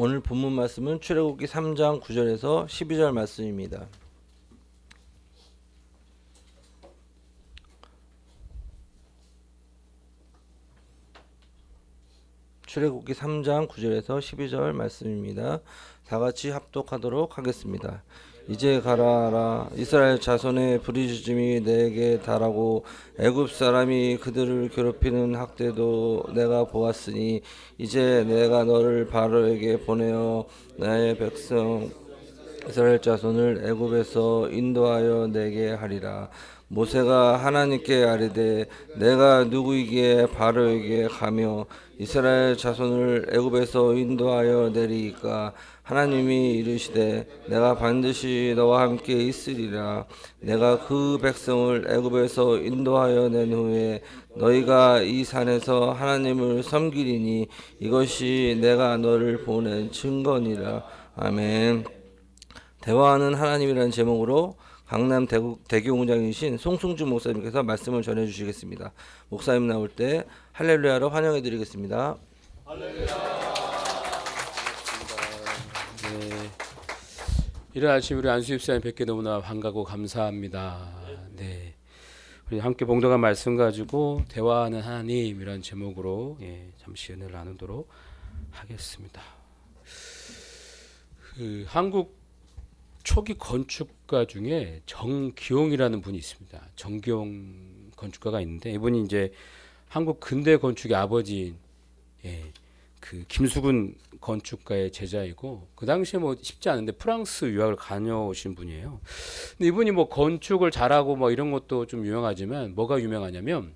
오늘 본문 말씀은 출애굽기 3장 9절에서 12절 말씀입니다. 출애굽기 3장 9절에서 12절 말씀입니다. 다 같이 합독하도록 하겠습니다. 이제 가라라. 이스라엘 자손의 부르짖음이 내게 달하고 애굽 사람이 그들을 괴롭히는 학대도 내가 보았으니 이제 내가 너를 바로에게 보내어 나의 백성 이스라엘 자손을 애굽에서 인도하여 내게 하리라. 모세가 하나님께 아뢰되 내가 누구이기에 바로에게 가며 이스라엘 자손을 애굽에서 인도하여 내리이까. 하나님이 이르시되 내가 반드시 너와 함께 있으리라. 내가 그 백성을 애굽에서 인도하여 낸 후에 너희가 이 산에서 하나님을 섬기리니 이것이 내가 너를 보낸 증거니라. 아멘. 대화하는 하나님이라는 제목으로 강남 대교공장이신 송승주 목사님께서 말씀을 전해주시겠습니다. 목사님 나올 때 할렐루야로 환영해드리겠습니다. 할렐루야. 네, 이른 아침 우리 안수 집사님 뵙게 너무나 반가고 감사합니다. 네, 우리 함께 봉독한 말씀 가지고 대화하는 하나님이라는 제목으로 잠시 은혜를 나누도록 하겠습니다. 한국 초기 건축가 중에 정기용이라는 분이 있습니다. 정기용 건축가가 있는데 이분이 이제 한국 근대 건축의 아버지인 그 김수근 건축가의 제자이고 그 당시에 뭐 쉽지 않은데 프랑스 유학을 다녀오신 분이에요. 근데 이분이 뭐 건축을 잘하고 뭐 이런 것도 좀 유명하지만 뭐가 유명하냐면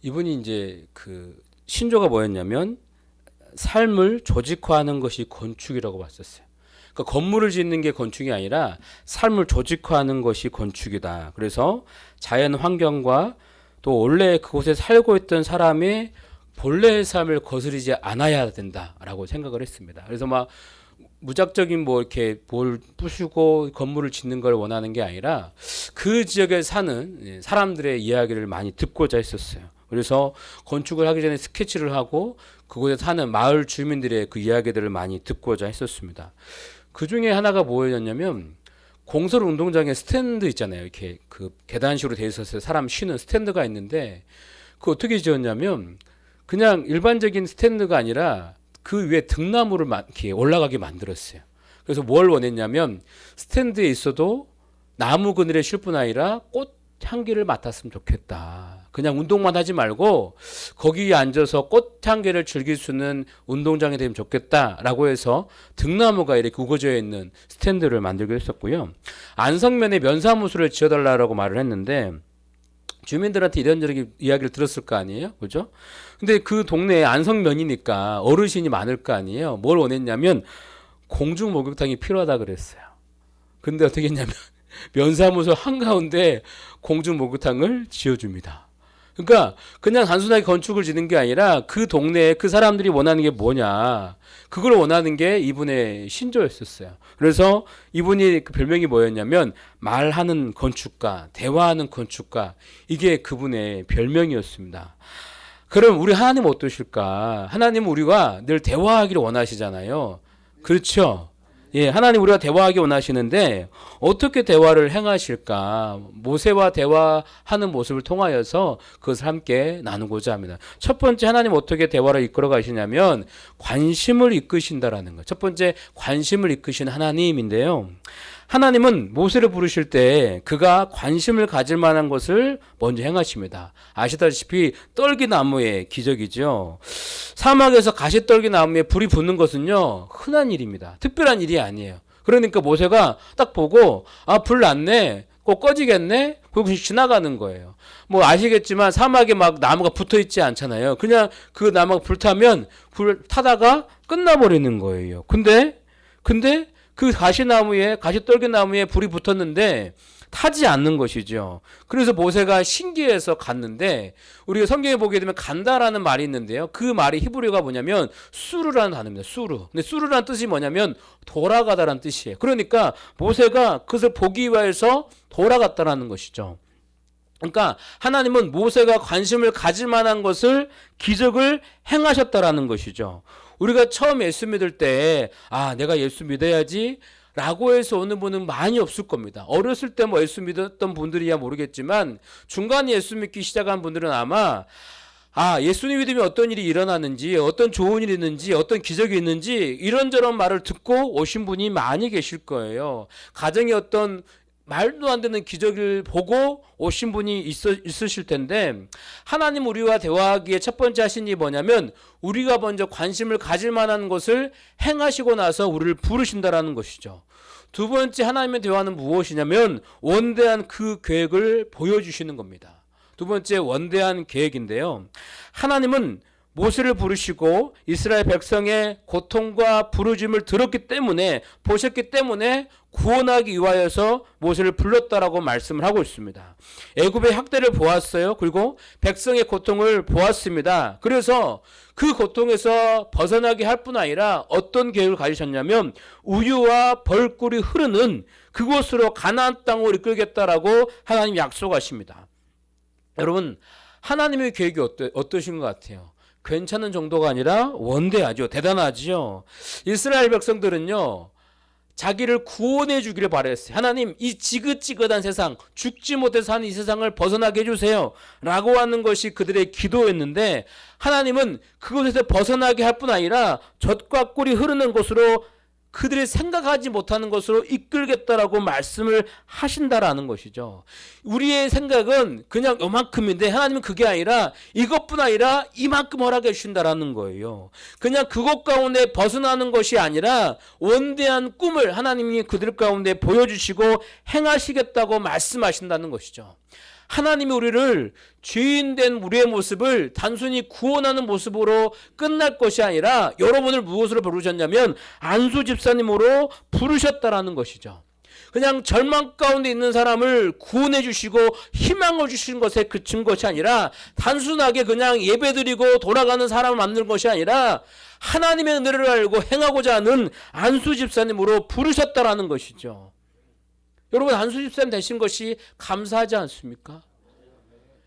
이분이 이제 그 신조가 뭐였냐면 삶을 조직화하는 것이 건축이라고 봤었어요. 그러니까 건물을 짓는 게 건축이 아니라 삶을 조직화하는 것이 건축이다. 그래서 자연 환경과 또 원래 그곳에 살고 있던 사람의 본래의 삶을 거스르지 않아야 된다라고 생각을 했습니다. 그래서 막 무작정인 뭐 이렇게 뭘 부수고 건물을 짓는 걸 원하는 게 아니라 그 지역에 사는 사람들의 이야기를 많이 듣고자 했었어요. 그래서 건축을 하기 전에 스케치를 하고 그곳에 사는 마을 주민들의 그 이야기들을 많이 듣고자 했었습니다. 그 중에 하나가 뭐였냐면 공설 운동장에 스탠드 있잖아요. 이렇게 그 계단식으로 돼 있었어요. 사람 쉬는 스탠드가 있는데 그 어떻게 지었냐면 그냥 일반적인 스탠드가 아니라 그 위에 등나무를 이렇게 올라가게 만들었어요. 그래서 뭘 원했냐면 스탠드에 있어도 나무 그늘에 쉴 뿐 아니라 꽃 향기를 맡았으면 좋겠다. 그냥 운동만 하지 말고 거기에 앉아서 꽃 향기를 즐길 수 있는 운동장이 되면 좋겠다라고 해서 등나무가 이렇게 우거져 있는 스탠드를 만들기로 했었고요. 안성면에 면사무소를 지어달라고 말을 했는데 주민들한테 이런저런 이야기를 들었을 거 아니에요, 그죠? 근데 그 동네에 안성면이니까 어르신이 많을 거 아니에요. 뭘 원했냐면 공중 목욕탕이 필요하다 그랬어요. 근데 어떻게 했냐면 면사무소 한가운데 공중 목욕탕을 지어줍니다. 그러니까 그냥 단순하게 건축을 짓는 게 아니라 그 동네에 그 사람들이 원하는 게 뭐냐, 그걸 원하는 게 이분의 신조였었어요. 그래서 이분이 그 별명이 뭐였냐면 말하는 건축가, 대화하는 건축가, 이게 그분의 별명이었습니다. 그럼 우리 하나님 어떠실까? 하나님은 우리가 늘 대화하기를 원하시잖아요. 그렇죠? 예, 하나님 우리가 대화하기 원하시는데 어떻게 대화를 행하실까? 모세와 대화하는 모습을 통하여서 그것을 함께 나누고자 합니다. 첫 번째 하나님 어떻게 대화를 이끌어 가시냐면 관심을 이끄신다라는 것. 첫 번째 관심을 이끄신 하나님인데요. 하나님은 모세를 부르실 때 그가 관심을 가질 만한 것을 먼저 행하십니다. 아시다시피 떨기나무의 기적이죠. 사막에서 가시떨기나무에 불이 붙는 것은요, 흔한 일입니다. 특별한 일이 아니에요. 그러니까 모세가 딱 보고 불 났네, 꼭 꺼지겠네, 그리고 지나가는 거예요. 뭐 아시겠지만 사막에 막 나무가 붙어 있지 않잖아요. 그냥 그 나무가 불타면 불 타다가 끝나버리는 거예요. 근데 그 가시떨기나무에 불이 붙었는데 타지 않는 것이죠. 그래서 모세가 신기해서 갔는데 우리가 성경에 보게 되면 간다라는 말이 있는데요. 그 말이 히브리어가 뭐냐면 수르라는 단어입니다. 수르. 근데 수르라는 뜻이 뭐냐면 돌아가다라는 뜻이에요. 그러니까 모세가 그것을 보기 위해서 돌아갔다라는 것이죠. 그러니까 하나님은 모세가 관심을 가질 만한 것을 기적을 행하셨다라는 것이죠. 우리가 처음 예수 믿을 때 내가 예수 믿어야지 라고 해서 오는 분은 많이 없을 겁니다. 어렸을 때 뭐 예수 믿었던 분들이야 모르겠지만 중간에 예수 믿기 시작한 분들은 아마 예수님 믿으면 어떤 일이 일어나는지, 어떤 좋은 일이 있는지, 어떤 기적이 있는지 이런저런 말을 듣고 오신 분이 많이 계실 거예요. 가정에 어떤 말도 안 되는 기적을 보고 오신 분이 있으실 텐데, 하나님 우리와 대화하기에 첫 번째 하신 일이 뭐냐면 우리가 먼저 관심을 가질 만한 것을 행하시고 나서 우리를 부르신다라는 것이죠. 두 번째 하나님의 대화는 무엇이냐면 원대한 그 계획을 보여주시는 겁니다. 두 번째 원대한 계획인데요. 하나님은 모세를 부르시고 이스라엘 백성의 고통과 부르짐을 들었기 때문에, 보셨기 때문에 구원하기 위하여서 모세를 불렀다라고 말씀을 하고 있습니다. 애굽의 학대를 보았어요. 그리고 백성의 고통을 보았습니다. 그래서 그 고통에서 벗어나게 할 뿐 아니라 어떤 계획을 가지셨냐면 우유와 벌꿀이 흐르는 그곳으로 가나안 땅으로 이끌겠다라고 하나님 약속하십니다. 여러분, 하나님의 계획이 어떠신 것 같아요? 괜찮은 정도가 아니라 원대하죠. 대단하죠. 이스라엘 백성들은요, 자기를 구원해 주기를 바랬어요. 하나님, 이 지긋지긋한 세상, 죽지 못해 사는 이 세상을 벗어나게 해주세요 라고 하는 것이 그들의 기도였는데, 하나님은 그곳에서 벗어나게 할 뿐 아니라 젖과 꿀이 흐르는 곳으로, 그들이 생각하지 못하는 것으로 이끌겠다라고 말씀을 하신다라는 것이죠. 우리의 생각은 그냥 요만큼인데 하나님은 그게 아니라 이것뿐 아니라 이만큼 허락해 주신다라는 거예요. 그냥 그것 가운데 벗어나는 것이 아니라 원대한 꿈을 하나님이 그들 가운데 보여주시고 행하시겠다고 말씀하신다는 것이죠. 하나님이 우리를 죄인된 우리의 모습을 단순히 구원하는 모습으로 끝날 것이 아니라 여러분을 무엇으로 부르셨냐면 안수 집사님으로 부르셨다라는 것이죠. 그냥 절망 가운데 있는 사람을 구원해 주시고 희망을 주시는 것에 그친 것이 아니라 단순하게 그냥 예배드리고 돌아가는 사람을 만드는 것이 아니라 하나님의 은혜를 알고 행하고자 하는 안수 집사님으로 부르셨다라는 것이죠. 여러분, 안수 집사님 되신 것이 감사하지 않습니까?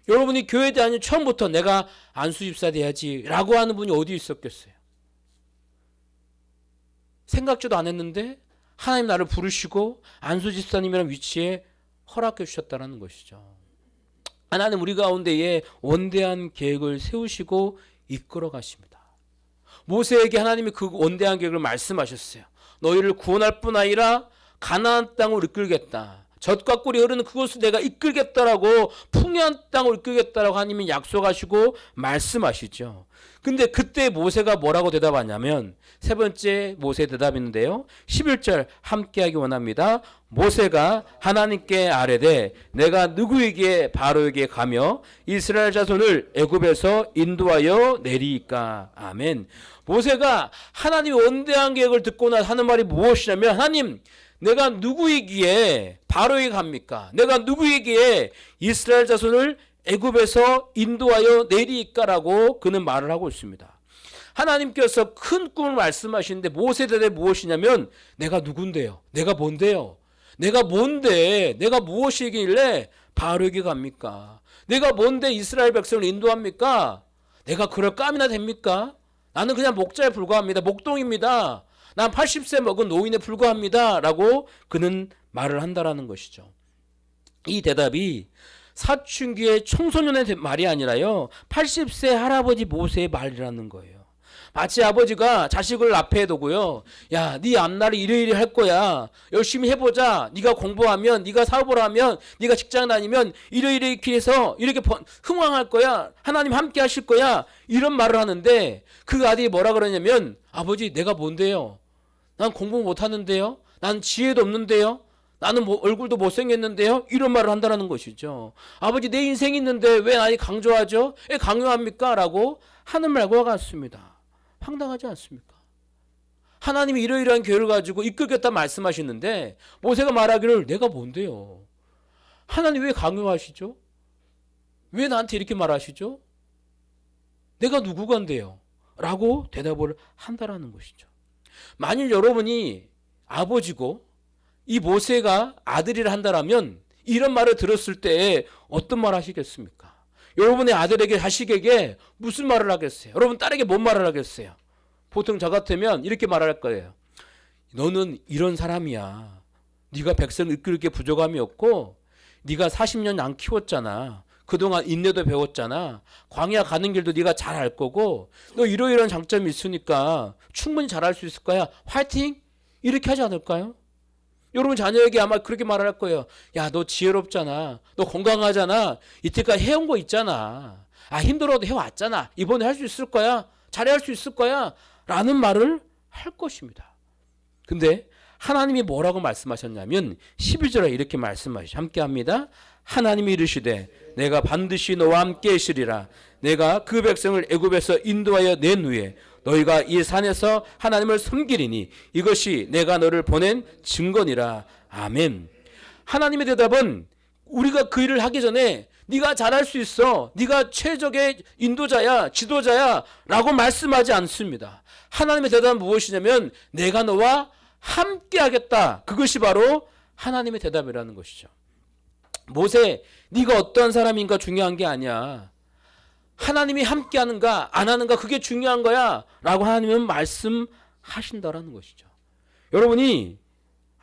여러분이 교회 다니는 처음부터 내가 안수 집사 돼야지 라고 하는 분이 어디 있었겠어요? 생각지도 안 했는데 하나님 나를 부르시고 안수 집사님이라는 위치에 허락해 주셨다는 것이죠. 하나님 우리 가운데에 원대한 계획을 세우시고 이끌어 가십니다. 모세에게 하나님이 그 원대한 계획을 말씀하셨어요. 너희를 구원할 뿐 아니라 가나안 땅으로 이끌겠다. 젖과 꿀이 흐르는 그곳을 내가 이끌겠다라고, 풍요한 땅으로 이끌겠다라고 하나님이 약속하시고 말씀하시죠. 근데 그때 모세가 뭐라고 대답하냐면 세 번째 모세의 대답인데요. 11절 함께하기 원합니다. 모세가 하나님께 아뢰되 내가 누구에게 바로에게 가며 이스라엘 자손을 애굽에서 인도하여 내리이까. 아멘. 모세가 하나님의 원대한 계획을 듣고 나서 하는 말이 무엇이냐면, 하나님, 내가 누구이기에 바로에게 갑니까? 내가 누구이기에 이스라엘 자손을 애굽에서 인도하여 내리이까라고 그는 말을 하고 있습니다. 하나님께서 큰 꿈을 말씀하시는데 모세에 대해 무엇이냐면 내가 누군데요? 내가 뭔데요? 내가 뭔데? 내가 무엇이길래 바로에게 갑니까? 내가 뭔데 이스라엘 백성을 인도합니까? 내가 그럴 깜이나 됩니까? 나는 그냥 목자에 불과합니다. 목동입니다. 난 80세 먹은 노인에 불과합니다 라고 그는 말을 한다라는 것이죠. 이 대답이 사춘기의 청소년의 말이 아니라요, 80세 할아버지 모세의 말이라는 거예요. 마치 아버지가 자식을 앞에 두고요, 야, 네 앞날이 이래이래 할 거야, 열심히 해보자, 네가 공부하면, 네가 사업을 하면, 네가 직장 다니면 이래이래 이렇게 해서 이렇게 흥왕할 거야, 하나님 함께 하실 거야, 이런 말을 하는데 그 아들이 뭐라 그러냐면, 아버지 내가 뭔데요? 난 공부 못하는데요? 난 지혜도 없는데요? 나는 얼굴도 못생겼는데요? 이런 말을 한다는 것이죠. 아버지 내 인생이 있는데 왜 나이 강조하죠? 왜 강요합니까? 라고 하는 말과 같습니다. 황당하지 않습니까? 하나님이 이러이러한 계획을 가지고 이끌겠다 말씀하시는데 모세가 말하기를 내가 뭔데요? 하나님 왜 강요하시죠? 왜 나한테 이렇게 말하시죠? 내가 누구간데요? 라고 대답을 한다라는 것이죠. 만일 여러분이 아버지고 이 모세가 아들이라 한다라면 이런 말을 들었을 때 어떤 말 하시겠습니까? 여러분의 아들에게 자식에게 무슨 말을 하겠어요? 여러분 딸에게 뭔 말을 하겠어요? 보통 저 같으면 이렇게 말할 거예요. 너는 이런 사람이야. 네가 백성을 이끌 게 부족함이 없고 네가 40년 양 키웠잖아. 그동안 인내도 배웠잖아. 광야 가는 길도 네가 잘 알 거고 너 이러이러한 장점이 있으니까 충분히 잘할 수 있을 거야. 화이팅! 이렇게 하지 않을까요? 여러분 자녀에게 아마 그렇게 말할 거예요. 야, 너 지혜롭잖아. 너 건강하잖아. 이때까지 해온 거 있잖아. 아, 힘들어도 해왔잖아. 이번에 할 수 있을 거야. 잘할 수 있을 거야. 라는 말을 할 것입니다. 근데 하나님이 뭐라고 말씀하셨냐면 12절에 이렇게 말씀하시죠. 함께 합니다. 하나님이 이르시되 내가 반드시 너와 함께 있으리라. 내가 그 백성을 애굽에서 인도하여 낸 후에 너희가 이 산에서 하나님을 섬기리니 이것이 내가 너를 보낸 증거니라. 아멘. 하나님의 대답은 우리가 그 일을 하기 전에 네가 잘할 수 있어. 네가 최적의 인도자야, 지도자야 라고 말씀하지 않습니다. 하나님의 대답은 무엇이냐면 내가 너와 함께 하겠다. 그것이 바로 하나님의 대답이라는 것이죠. 모세, 네가 어떠한 사람인가 중요한 게 아니야. 하나님이 함께 하는가 안 하는가 그게 중요한 거야 라고 하나님은 말씀하신다라는 것이죠. 여러분이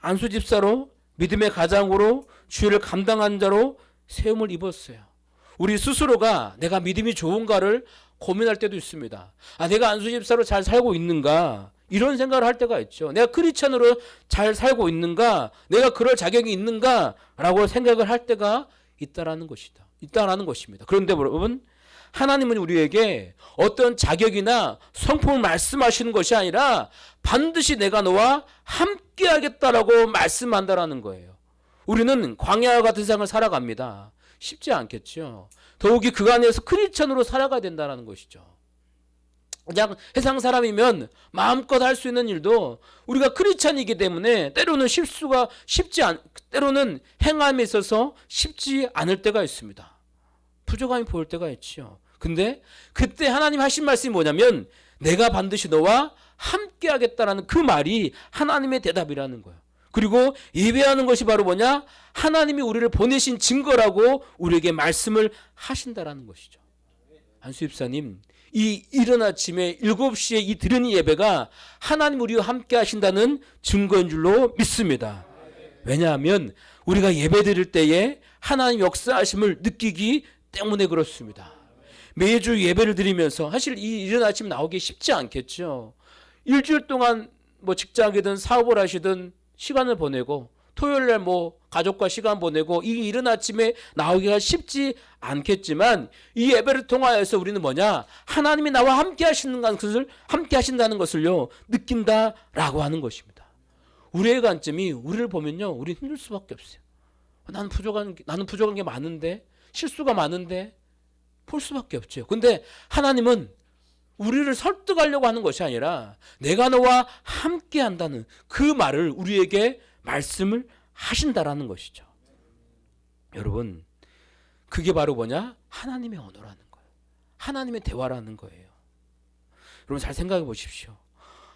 안수 집사로 믿음의 가장으로 주의를 감당한 자로 세움을 입었어요. 우리 스스로가 내가 믿음이 좋은가를 고민할 때도 있습니다. 아, 내가 안수 집사로 잘 살고 있는가 이런 생각을 할 때가 있죠. 내가 크리스찬으로 잘 살고 있는가 내가 그럴 자격이 있는가 라고 생각을 할 때가 있다라는 것입니다. 그런데 여러분 하나님은 우리에게 어떤 자격이나 성품을 말씀하시는 것이 아니라 반드시 내가 너와 함께 하겠다라고 말씀한다라는 거예요. 우리는 광야와 같은 세상을 살아갑니다. 쉽지 않겠죠. 더욱이 그 안에서 크리스천으로 살아가야 된다는 것이죠. 그냥 세상 사람이면 마음껏 할 수 있는 일도 우리가 크리스천이기 때문에 때로는 때로는 행함에 있어서 쉽지 않을 때가 있습니다. 부족함이 보일 때가 있죠. 근데 그때 하나님 하신 말씀이 뭐냐면 내가 반드시 너와 함께 하겠다라는 그 말이 하나님의 대답이라는 거예요. 그리고 예배하는 것이 바로 뭐냐? 하나님이 우리를 보내신 증거라고 우리에게 말씀을 하신다라는 것이죠. 안수 집사님, 이 이른 아침에 7시에 이 드리는 예배가 하나님 우리와 함께 하신다는 증거인 줄로 믿습니다. 왜냐하면 우리가 예배 드릴 때에 하나님 역사하심을 느끼기 때문에 그렇습니다. 매주 예배를 드리면서 사실 이 이른 아침 나오기 쉽지 않겠죠. 일주일 동안 뭐 직장이든 사업을 하시든 시간을 보내고 토요일날 뭐 가족과 시간 보내고 이 이른 아침에 나오기가 쉽지 않겠지만 이 예배를 통하여서 우리는 뭐냐? 하나님이 나와 함께 하신다는 것을요 느낀다라고 하는 것입니다. 우리의 관점이 우리를 보면요 우리 힘들 수밖에 없어요. 나는 부족한 게 많은데 실수가 많은데 볼 수밖에 없죠. 근데 하나님은 우리를 설득하려고 하는 것이 아니라 내가 너와 함께 한다는 그 말을 우리에게 말씀을 하신다라는 것이죠. 여러분, 그게 바로 뭐냐? 하나님의 언어라는 거예요. 하나님의 대화라는 거예요. 여러분 잘 생각해 보십시오.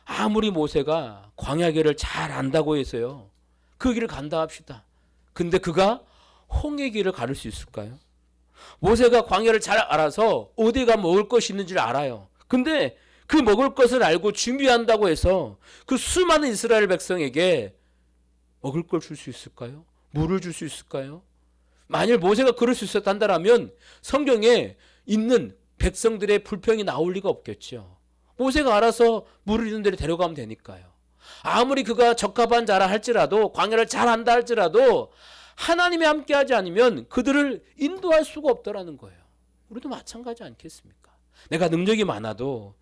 아무리 모세가 광야길을 잘 안다고 해서요. 그 길을 간다 합시다. 근데 그가 홍해 길을 가를 수 있을까요? 모세가 광야를 잘 알아서 어디가 먹을 것이 있는지를 알아요. 근데 그 먹을 것을 알고 준비한다고 해서 그 수많은 이스라엘 백성에게 먹을 걸 줄 수 있을까요? 물을 줄 수 있을까요? 만일 모세가 그럴 수 있었단다면 성경에 있는 백성들의 불평이 나올 리가 없겠죠. 모세가 알아서 물을 있는 데로 데려가면 되니까요. 아무리 그가 적합한 자라 할지라도 광야를 잘 안다 할지라도 하나님이 함께하지 않으면 그들을 인도할 수가 없더라는 거예요. 우리도 마찬가지 않겠습니까? 내가 능력이 많아도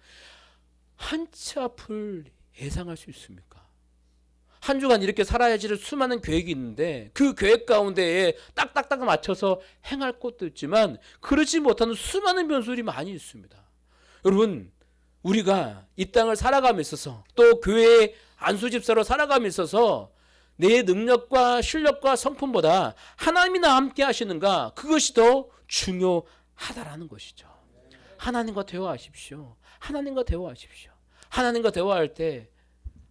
한치 앞을 예상할 수 있습니까? 한 주간 이렇게 살아야지를 수많은 계획이 있는데 그 계획 가운데에 딱딱딱 맞춰서 행할 것도 있지만 그러지 못하는 수많은 변수들이 많이 있습니다. 여러분 우리가 이 땅을 살아감에 있어서 또 교회의 안수집사로 살아감에 있어서 내 능력과 실력과 성품보다 하나님이 나와 함께 하시는가 그것이 더 중요하다라는 것이죠. 하나님과 대화하십시오. 하나님과 대화하십시오. 하나님과 대화할 때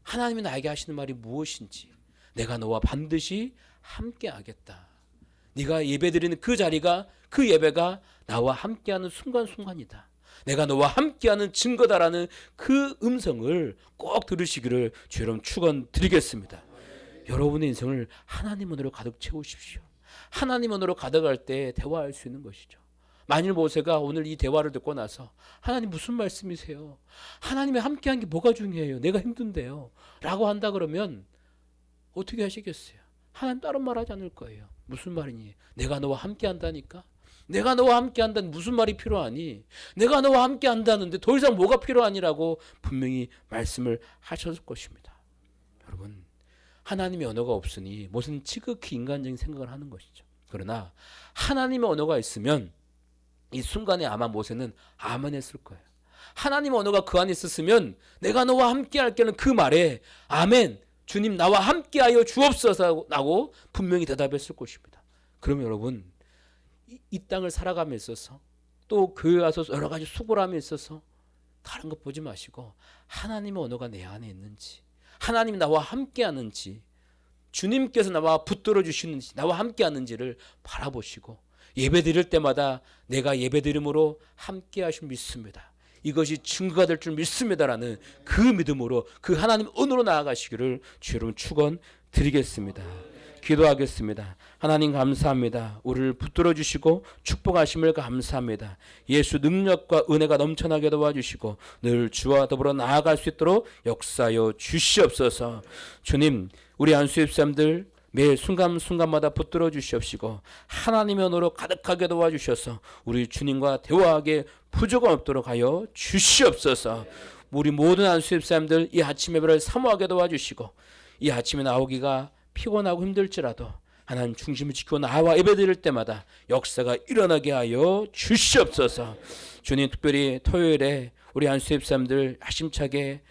하나님이 나에게 하시는 말이 무엇인지 내가 너와 반드시 함께 하겠다. 네가 예배드리는 그 자리가 그 예배가 나와 함께하는 순간순간이다. 내가 너와 함께하는 증거다라는 그 음성을 꼭 들으시기를 주 여러분 축원드리겠습니다. 여러분의 인생을 하나님 은혜로 가득 채우십시오. 하나님 은혜로 가득할 때 대화할 수 있는 것이죠. 만일 모세가 오늘 이 대화를 듣고 나서 하나님 무슨 말씀이세요? 하나님이 함께한 게 뭐가 중요해요? 내가 힘든데요. 라고 한다 그러면 어떻게 하시겠어요? 하나님 다른 말 하지 않을 거예요. 무슨 말이니? 내가 너와 함께한다니까? 내가 너와 함께한다는 무슨 말이 필요하니? 내가 너와 함께한다는데 더 이상 뭐가 필요하니라고 분명히 말씀을 하셨을 것입니다. 여러분, 하나님의 언어가 없으니 무슨 지극히 인간적인 생각을 하는 것이죠. 그러나 하나님의 언어가 있으면 이 순간에 아마 모세는 아멘 했을 거예요. 하나님의 언어가 그 안에 있었으면 내가 너와 함께 할게는 그 말에 아멘, 주님 나와 함께하여 주옵소서라고 분명히 대답했을 것입니다. 그러면 여러분, 이 땅을 살아감에 있어서 또 교회 와서 여러 가지 수고함에 있어서 다른 것 보지 마시고 하나님의 언어가 내 안에 있는지, 하나님이 나와 함께하는지, 주님께서 나와 붙들어 주시는지, 나와 함께하는지를 바라보시고 예배 드릴 때마다 내가 예배 드림으로 함께 하실 믿습니다. 이것이 증거가 될 줄 믿습니다라는 그 믿음으로 그 하나님 은으로 나아가시기를 주 여러분 축원드리겠습니다. 기도하겠습니다. 하나님 감사합니다. 우리를 붙들어 주시고 축복하심을 감사합니다. 예수 능력과 은혜가 넘쳐나게 도와주시고 늘 주와 더불어 나아갈 수 있도록 역사하여 주시옵소서. 주님, 우리 안수입사람들 매 순간순간마다 붙들어 주시옵시고 하나님의 언어로 가득하게 도와주셔서 우리 주님과 대화하게 부족함 없도록 하여 주시옵소서. 우리 모든 안수입사람들 이 아침 예배를 사모하게 도와주시고 이 아침에 나오기가 피곤하고 힘들지라도 하나님 중심을 지키고 나와 예배드릴 때마다 역사가 일어나게 하여 주시옵소서. 주님, 특별히 토요일에 우리 안수입사람들 야심차게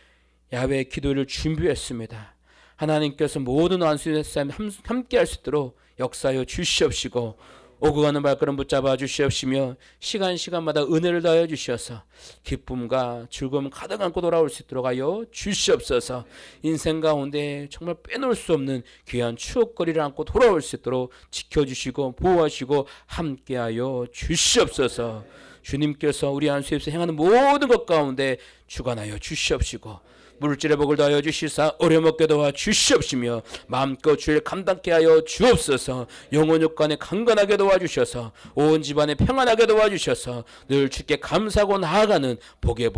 야외 기도를 준비했습니다. 하나님께서 모든 안수의 삶 함께 할 수 있도록 역사하여 주시옵시고 오고 가는 발걸음 붙잡아 주시옵시며 시간마다 은혜를 더하여 주셔서 기쁨과 즐거움 가득 안고 돌아올 수 있도록 하여 주시옵소서. 인생 가운데 정말 빼놓을 수 없는 귀한 추억거리를 안고 돌아올 수 있도록 지켜주시고 보호하시고 함께하여 주시옵소서. 주님께서 우리 안수에서 행하는 모든 것 가운데 주관하여 주시옵시고 물질의 복을 더하여 주시사 어려먹게 도와 주시옵시며 마음껏 주를 감당케 하여 주옵소서. 영혼 육간에 강건하게 도와주셔서 온 집안에 평안하게 도와주셔서 늘 주께 감사하고 나아가는 복의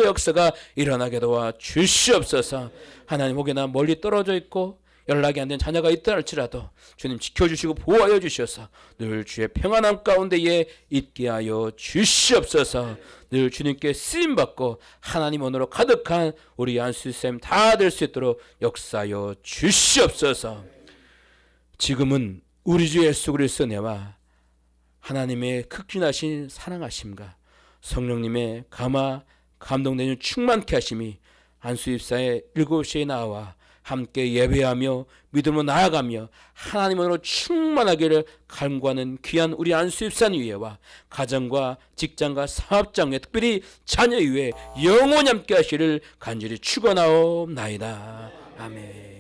역사가 일어나게 도와 주시옵소서. 하나님, 혹여나 멀리 떨어져 있고 연락이 안 된 자녀가 있다 할지라도 주님 지켜주시고 보호하여 주셔서 늘 주의 평안함 가운데에 있게 하여 주시옵소서. 늘 주님께 쓰임받고 하나님 언어로 가득한 우리 안수쌤 다 될 수 있도록 역사하여 주시옵소서. 지금은 우리 주 예수 그리스도 은혜와 하나님의 극진하신 사랑하심과 성령님의 감동되는 충만케 하심이 안수입사의 7시에 나와 함께 예배하며 믿음으로 나아가며 하나님으로 충만하기를 간구하는 귀한 우리 안수입산 위에와 가정과 직장과 사업장에 특별히 자녀 위에 영원히 함께 하시를 간절히 축원하옵나이다. 아멘.